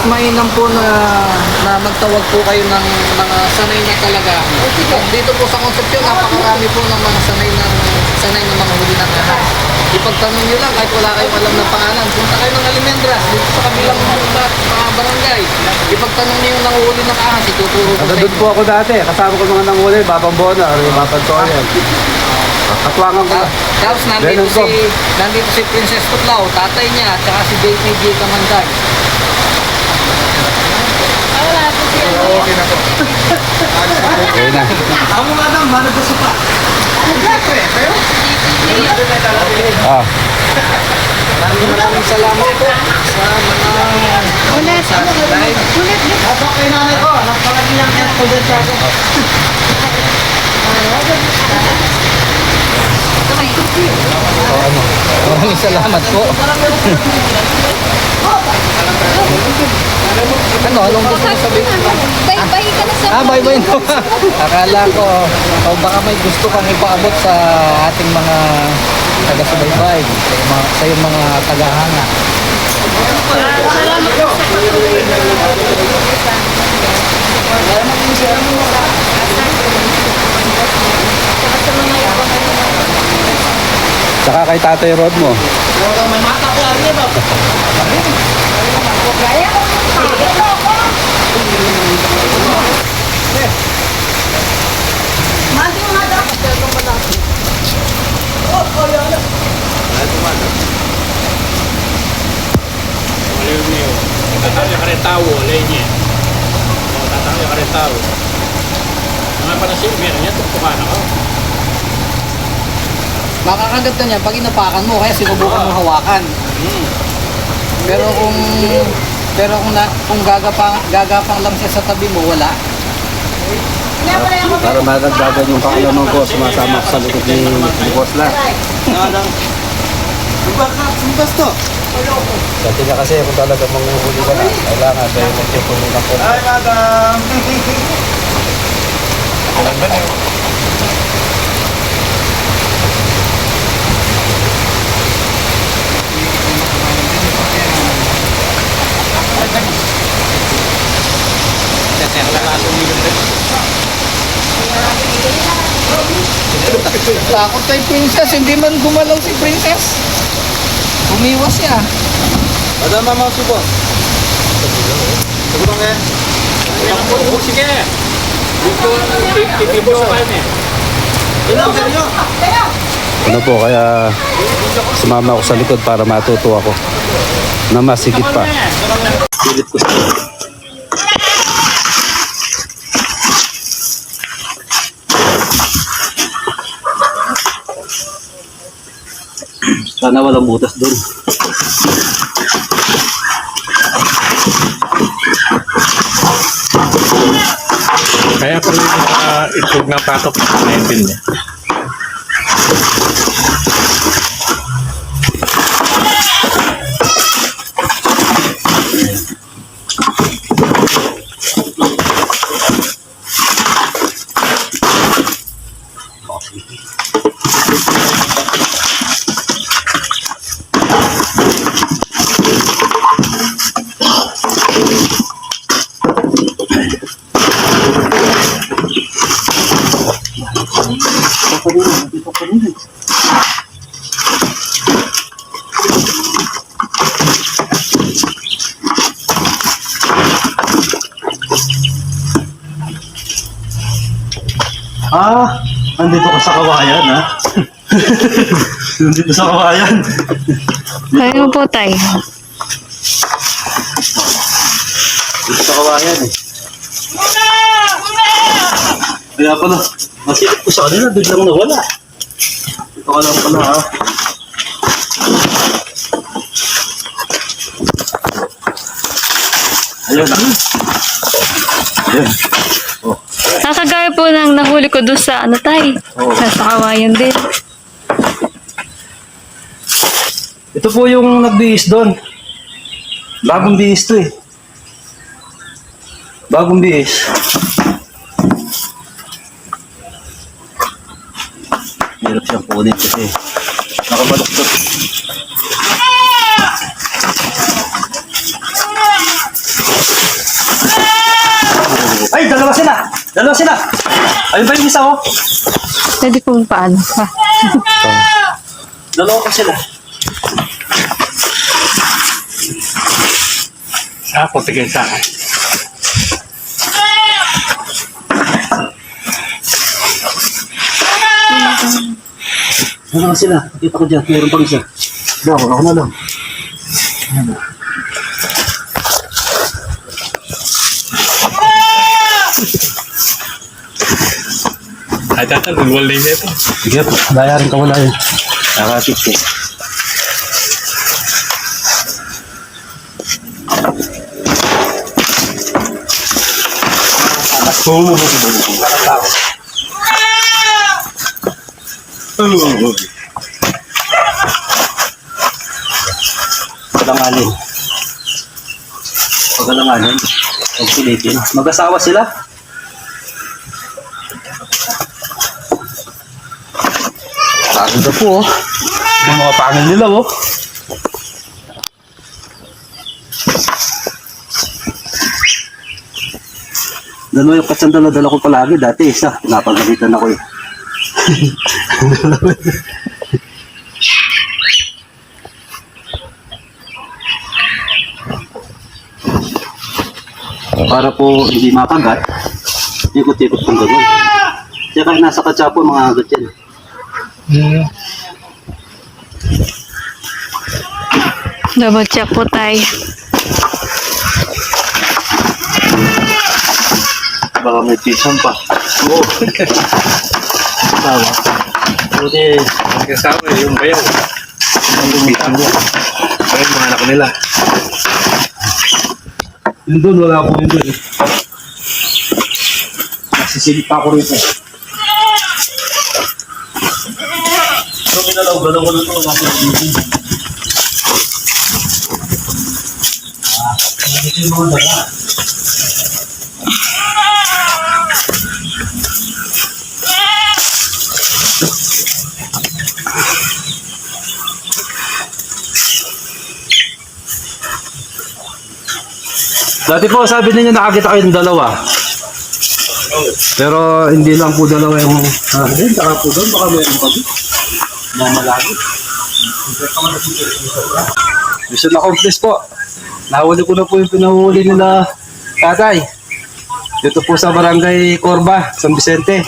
mas mainam po na magtawag po kayo ng mga sanay na talaga. Dito po sa konsepsyon, napakarami po ng mga sanay na mga huli ng ahas. Ipagtanong nyo lang kahit wala kayong alam ng pangalan. Punta kayo ng Almendras, dito sa kabilang mga barangay. Ipagtanong nyo yung nanguhuli ng ahas, ituturo po sa Doon inyo. po ako dati, kasama ko mga nanghuli, Babang Bona, or Babang Torian. Katwangan ko. Tapos nandito si Princess Tuklaw, tatay niya, at saka si JPJ Kamandag. Wala po siya. Okay na po. Okay na. Ako nga lang, manag sa pa. Siyempre, kayo? Ah, Maraming salamat po sa mga Ulit. live. Ulit. Habang kay nanay ko, napalagi lang yan ko dyan sa akin. Maraming salamat po. Anong gusto mo sabihin? Bye-bye ka na sa Bye-bye na. Akala ko, baka may gusto kang ipaabot sa ating mga taga-subaybay, sa iyong mga tagahanga. Salamat po sa patuloy na tsaka kay Tatay Rod mo. May mata ko lang niya ba? Tatangnya ka rin tao, leñe. Tatangnya ka rin tao. Mga panasip, meron niya, tuktukan ako. Makakagat ka niya pag inapakan mo, kaya sinubukan mo hawakan. Kung gagapang lang siya sa tabi mo, wala. Para madagdagan yung kaalaman ko, sumasama ko sa likod ni Boss La. Sumpas to. Dati nga kasi kung talaga manguhuli ka na, kailangan dahil nag-check ko muna po. Hi, madam. Takot kay Princess, hindi man gumalaw si Princess. Umiwas siya. Madam, mama, subo. Subo nga. Sige! Video ka niya. Ilang seryo? Ano po, kaya sumama ako sa likod para matuto ako na masigit pa. Pilit ko. Sana walang butas doon. Kaya pala yung itlog ng patok na ipin niya. Nandito ka sa kawayan, ha? Nandito sa kawayan. Kaya po tayo. Dito sa kawayan, eh. Kaya pala, masilip ko sa kanila, biglang nawala. Dito ka lang pala, ha? Ayun. Ayun. Nakagaya po ng nahuli ko doon sa ano tayo. Nasa kawayan din. Ito po yung nagbihis doon. Bagong bihis to, eh. Bagong bihis. Hirap siyang kunin kasi nakabaluktot. dalawa sila. Dalawa sila. Ayun pa yung isa, oh. Pwede pong paano pa. Dalawa pa sila. Ako, tigay sa akin. Dalawa sila. Kita ko dyan. Meron pang isa. Ako na lang. Ay, tatan, gulwal na ito. Sige po. Bayarin ka wala yun. Nakatip ko. Pagkalanganin. Pagkalanganin. Pagpilitin. Mag-asawa sila. Ang ganda po, oh. Yung mga pangil nila, oh. Dalawa yung katsandala dala ko palagi. Dati isa. Napagalitan ako eh. Para po hindi makagat, ikot-ikot pong gano'n. Kaya kahit nasa katsa po, mga agat yan. Double check po tayo. Baka may pisan pa. Oo. Tawa. Buti, Ang kasama yung bayaw. ang lumitan mo. Ayun, mga anak nila. Yun doon, wala po yun doon. Nasisilip pa ako rito. So, minalaw-galaw ko na ito. Ito yung mga dala. Dati po, sabi ninyo nakakita kayo ng dalawa. Pero hindi lang po dalawa yung... Hindi, saka po doon, baka meron pa doon. Mamalagi. Mission accomplished po. Nahuli ko na po yung pinahuli nila tatay. Dito po sa Barangay Corba, San Vicente.